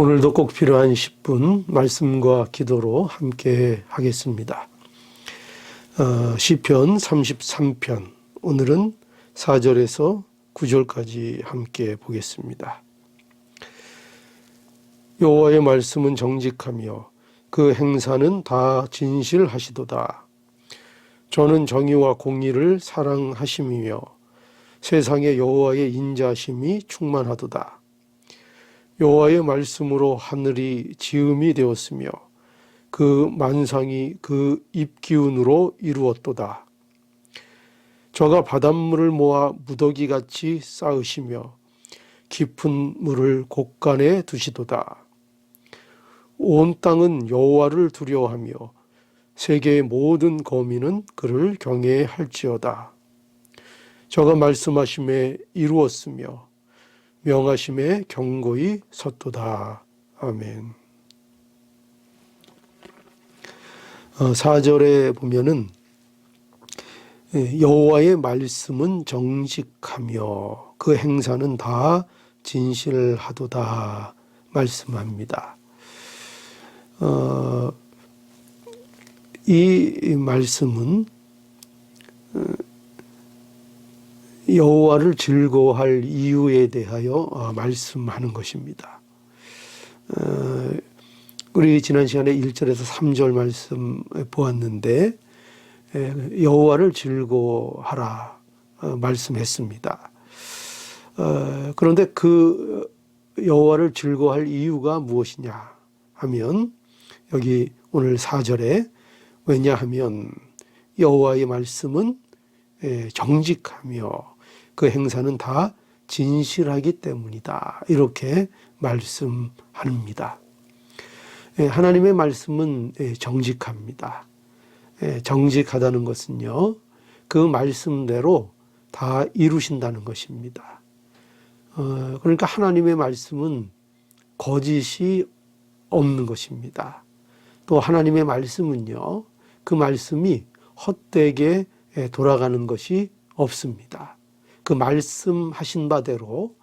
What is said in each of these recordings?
오늘도 꼭 필요한 10분 말씀과 기도로 함께 하겠습니다. 시편 33편, 오늘은 4절에서 9절까지 함께 보겠습니다. 여호와의 말씀은 정직하며 그 행사는 다 진실하시도다. 저는 정의와 공의를 사랑하심이며 세상에 여호와의 인자심이 충만하도다. 여호와의 말씀으로 하늘이 지음이 되었으며 그 만상이 그 입기운으로 이루었도다. 저가 바닷물을 모아 무더기같이 쌓으시며 깊은 물을 곳간에 두시도다. 온 땅은 여호와를 두려워하며 세계의 모든 거민은 그를 경외할지어다. 저가 말씀하심에 이루었으며 명하심에 경고히 섰도다. 아멘. 4절에 보면은 여호와의 말씀은 정직하며 그 행사는 다 진실하도다 말씀합니다. 이 말씀은 여호와를 즐거워할 이유에 대하여 말씀하는 것입니다. 우리 지난 시간에 1절에서 3절 말씀 보았는데 여호와를 즐거워하라 말씀했습니다. 그런데 그 여호와를 즐거워할 이유가 무엇이냐 하면 여기 오늘 4절에 왜냐하면 여호와의 말씀은 정직하며 그 행사는 다 진실하기 때문이다. 이렇게 말씀합니다. 하나님의 말씀은 정직합니다. 정직하다는 것은요, 그 말씀대로 다 이루신다는 것입니다. 그러니까 하나님의 말씀은 거짓이 없는 것입니다. 또 하나님의 말씀은요, 그 말씀이 헛되게 돌아가는 것이 없습니다. 그 말씀하신 바대로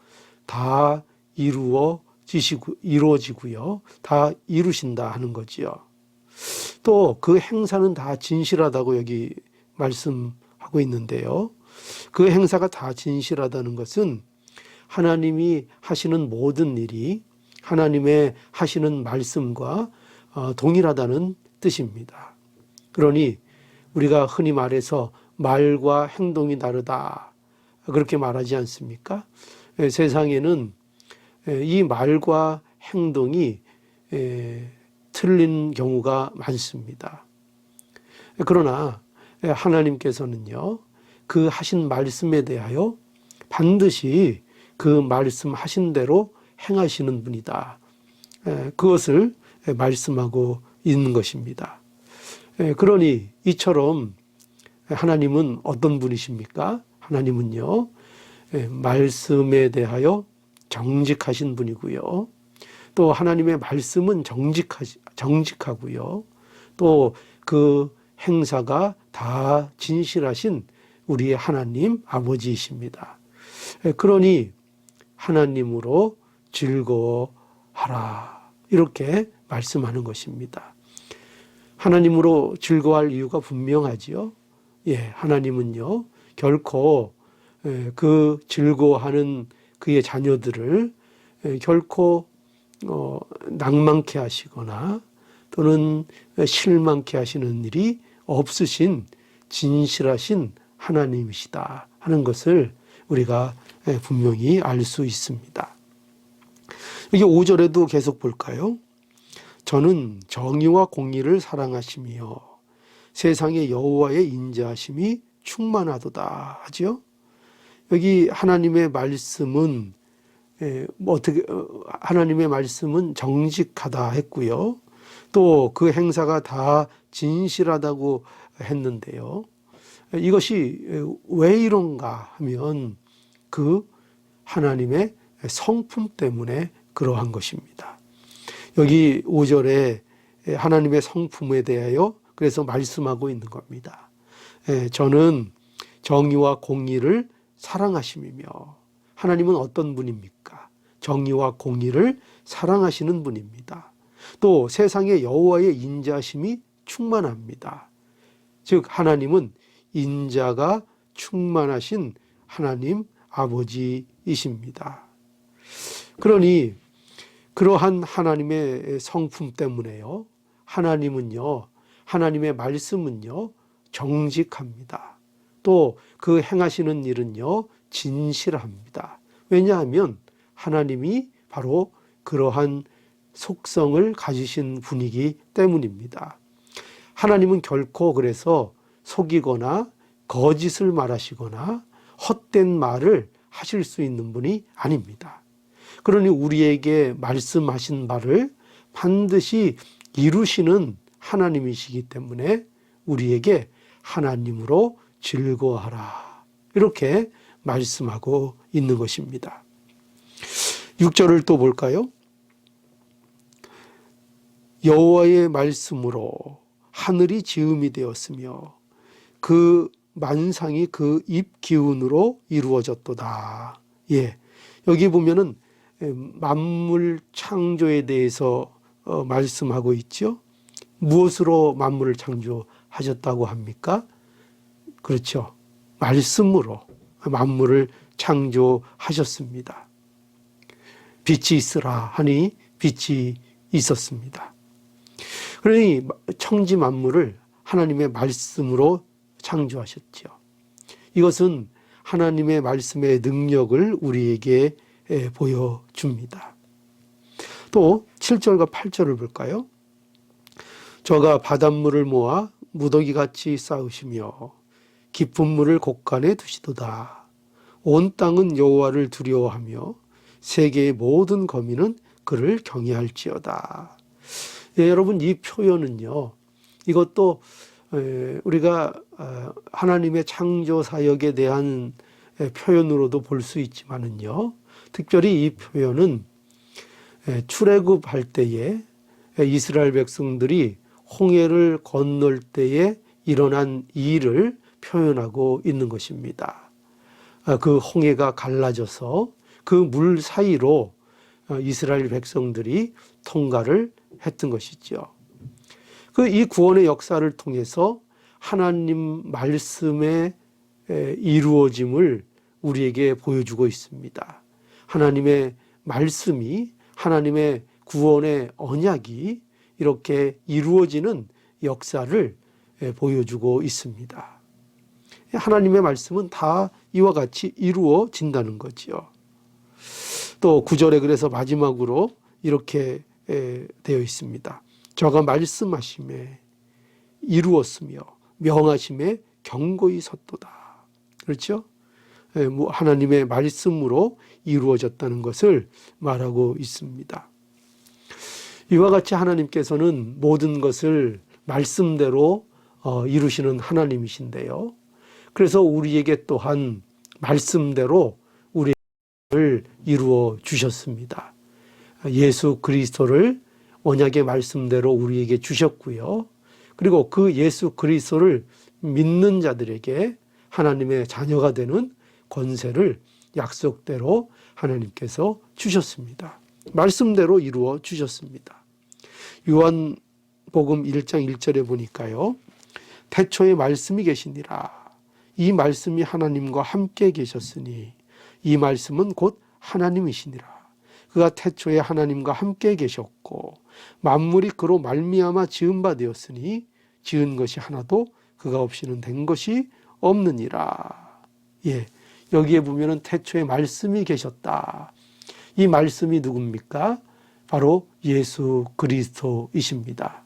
다 이루어지고요. 다 이루신다 하는 거지요. 또 그 행사는 다 진실하다고 여기 말씀하고 있는데요. 그 행사가 다 진실하다는 것은 하나님이 하시는 모든 일이 하나님의 하시는 말씀과 동일하다는 뜻입니다. 그러니 우리가 흔히 말해서 말과 행동이 다르다 그렇게 말하지 않습니까? 세상에는 이 말과 행동이 틀린 경우가 많습니다. 그러나 하나님께서는요, 그 하신 말씀에 대하여 반드시 그 말씀하신 대로 행하시는 분이다. 그것을 말씀하고 있는 것입니다. 그러니 이처럼 하나님은 어떤 분이십니까? 하나님은요, 말씀에 대하여 정직하신 분이고요. 또 하나님의 말씀은 정직하고요. 또 그 행사가 다 진실하신 우리의 하나님 아버지이십니다. 그러니 하나님으로 즐거워하라. 이렇게 말씀하는 것입니다. 하나님으로 즐거워할 이유가 분명하지요. 하나님은요, 결코 그 즐거워하는 그의 자녀들을 결코 낭만케 하시거나 또는 실망케 하시는 일이 없으신 진실하신 하나님이시다 하는 것을 우리가 분명히 알 수 있습니다. 여기 5절에도 계속 볼까요? 저는 정의와 공의를 사랑하시며 세상에 여호와의 인자하심이 충만하도다 하죠. 여기 하나님의 말씀은 하나님의 말씀은 정직하다 했고요. 또 그 행사가 다 진실하다고 했는데요. 이것이 왜 이런가 하면 그 하나님의 성품 때문에 그러한 것입니다. 여기 5절에 하나님의 성품에 대하여 그래서 말씀하고 있는 겁니다. 저는 정의와 공의를 사랑하심이며, 하나님은 어떤 분입니까? 정의와 공의를 사랑하시는 분입니다. 또 세상에 여호와의 인자심이 충만합니다. 즉 하나님은 인자가 충만하신 하나님 아버지이십니다. 그러니 그러한 하나님의 성품 때문에요, 하나님은요, 하나님의 말씀은요 정직합니다. 또 그 행하시는 일은요 진실합니다. 왜냐하면 하나님이 바로 그러한 속성을 가지신 분이기 때문입니다. 하나님은 결코 그래서 속이거나 거짓을 말하시거나 헛된 말을 하실 수 있는 분이 아닙니다. 그러니 우리에게 말씀하신 바를 반드시 이루시는 하나님이시기 때문에 우리에게 하나님으로 즐거워하라, 이렇게 말씀하고 있는 것입니다. 6절을 또 볼까요? 여호와의 말씀으로 하늘이 지음이 되었으며 그 만상이 그 입 기운으로 이루어졌도다. 예, 여기 보면은 만물 창조에 대해서 말씀하고 있죠. 무엇으로 만물을 창조하셨다고 합니까? 그렇죠. 말씀으로 만물을 창조하셨습니다. 빛이 있으라 하니 빛이 있었습니다. 그러니 천지 만물을 하나님의 말씀으로 창조하셨죠. 이것은 하나님의 말씀의 능력을 우리에게 보여줍니다. 또 7절과 8절을 볼까요? 저가 바닷물을 모아 무더기같이 쌓으시며 깊은 물을 곳간에 두시도다. 온 땅은 여호와를 두려워하며 세계의 모든 거민은 그를 경외할지어다. 예, 여러분, 이 표현은요, 이것도 우리가 하나님의 창조 사역에 대한 표현으로도 볼 수 있지만은요, 특별히 이 표현은 출애굽할 때에 이스라엘 백성들이 홍해를 건널 때에 일어난 일을 표현하고 있는 것입니다. 그 홍해가 갈라져서 그 물 사이로 이스라엘 백성들이 통과를 했던 것이죠. 이 구원의 역사를 통해서 하나님 말씀의 이루어짐을 우리에게 보여주고 있습니다. 하나님의 말씀이, 하나님의 구원의 언약이 이렇게 이루어지는 역사를 보여주고 있습니다. 하나님의 말씀은 다 이와 같이 이루어진다는 거지요. 또 9절에 그래서 마지막으로 이렇게 되어 있습니다. 저가 말씀하심에 이루었으며 명하심에 경고히 섰도다. 그렇죠? 하나님의 말씀으로 이루어졌다는 것을 말하고 있습니다. 이와 같이 하나님께서는 모든 것을 말씀대로 이루시는 하나님이신데요. 그래서 우리에게 또한 말씀대로 우리를 이루어 주셨습니다. 예수 그리스도를 언약의 말씀대로 우리에게 주셨고요. 그리고 그 예수 그리스도를 믿는 자들에게 하나님의 자녀가 되는 권세를 약속대로 하나님께서 주셨습니다. 말씀대로 이루어 주셨습니다. 요한복음 1장 1절에 보니까요, 태초에 말씀이 계시니라. 이 말씀이 하나님과 함께 계셨으니 이 말씀은 곧 하나님이시니라. 그가 태초에 하나님과 함께 계셨고 만물이 그로 말미암아 지은 바 되었으니 지은 것이 하나도 그가 없이는 된 것이 없느니라. 예, 여기에 보면은 태초에 말씀이 계셨다. 이 말씀이 누굽니까? 바로 예수 그리스도이십니다.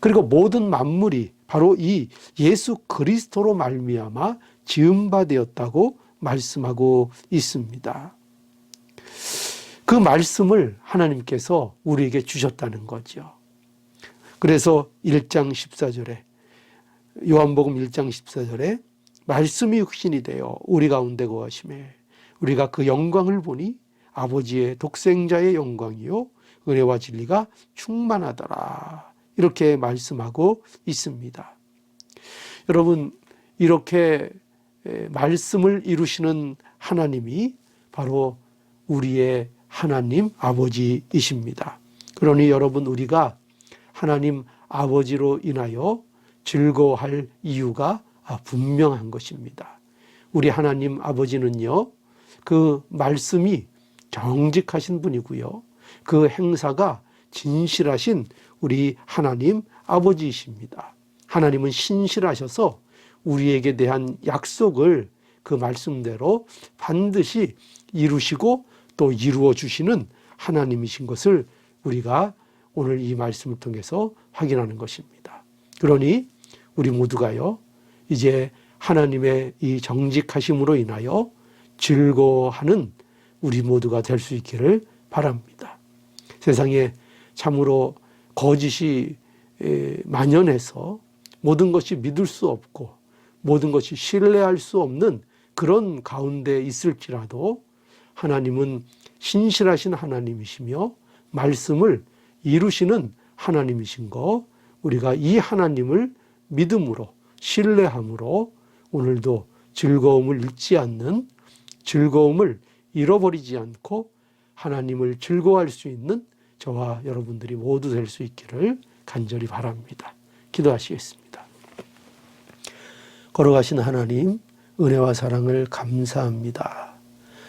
그리고 모든 만물이 바로 이 예수 그리스도로 말미암아 지은 바 되었다고 말씀하고 있습니다. 그 말씀을 하나님께서 우리에게 주셨다는 거죠. 그래서 1장 14절에 요한복음 1장 14절에 말씀이 육신이 되어 우리 가운데 거하심에 우리가 그 영광을 보니 아버지의 독생자의 영광이요 은혜와 진리가 충만하더라. 이렇게 말씀하고 있습니다. 여러분, 이렇게 말씀을 이루시는 하나님이 바로 우리의 하나님 아버지이십니다. 그러니 여러분, 우리가 하나님 아버지로 인하여 즐거워할 이유가 분명한 것입니다. 우리 하나님 아버지는요, 그 말씀이 정직하신 분이고요, 그 행사가 진실하신 우리 하나님 아버지이십니다. 하나님은 신실하셔서 우리에게 대한 약속을 그 말씀대로 반드시 이루시고 또 이루어 주시는 하나님이신 것을 우리가 오늘 이 말씀을 통해서 확인하는 것입니다. 그러니 우리 모두가요, 이제 하나님의 이 정직하심으로 인하여 즐거워하는 우리 모두가 될 수 있기를 바랍니다. 세상에 참으로 거짓이 만연해서 모든 것이 믿을 수 없고 모든 것이 신뢰할 수 없는 그런 가운데 있을지라도 하나님은 신실하신 하나님이시며 말씀을 이루시는 하나님이신 거, 우리가 이 하나님을 믿음으로 신뢰함으로 오늘도 즐거움을 잃지 않는, 즐거움을 잃어버리지 않고 하나님을 즐거워할 수 있는 저와 여러분들이 모두 될 수 있기를 간절히 바랍니다. 기도하시겠습니다. 걸어가신 하나님, 은혜와 사랑을 감사합니다.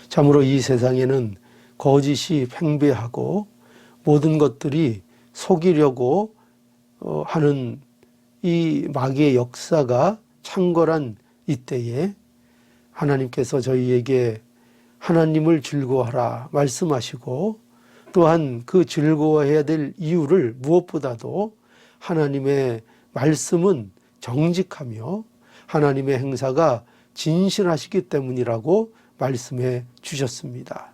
참으로 이 세상에는 거짓이 팽배하고 모든 것들이 속이려고 하는 이 마귀의 역사가 창궐한 이때에 하나님께서 저희에게 하나님을 즐거워하라 말씀하시고, 또한 그 즐거워해야 될 이유를 무엇보다도 하나님의 말씀은 정직하며 하나님의 행사가 진실하시기 때문이라고 말씀해 주셨습니다.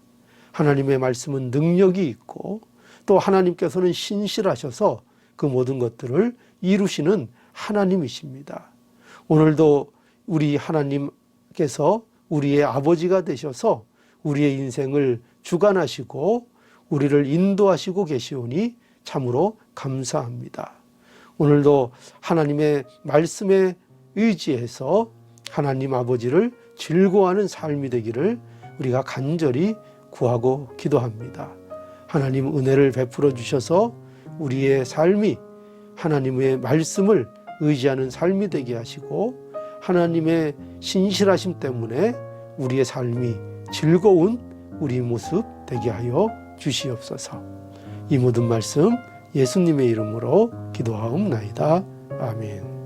하나님의 말씀은 능력이 있고 또 하나님께서는 신실하셔서 그 모든 것들을 이루시는 하나님이십니다. 오늘도 우리 하나님께서 우리의 아버지가 되셔서 우리의 인생을 주관하시고 우리를 인도하시고 계시오니 참으로 감사합니다. 오늘도 하나님의 말씀에 의지해서 하나님 아버지를 즐거워하는 삶이 되기를 우리가 간절히 구하고 기도합니다. 하나님 은혜를 베풀어 주셔서 우리의 삶이 하나님의 말씀을 의지하는 삶이 되게 하시고 하나님의 신실하심 때문에 우리의 삶이 즐거운 우리 모습 되게 하여 주시옵소서. 이 모든 말씀 예수님의 이름으로 기도하옵나이다. 아멘.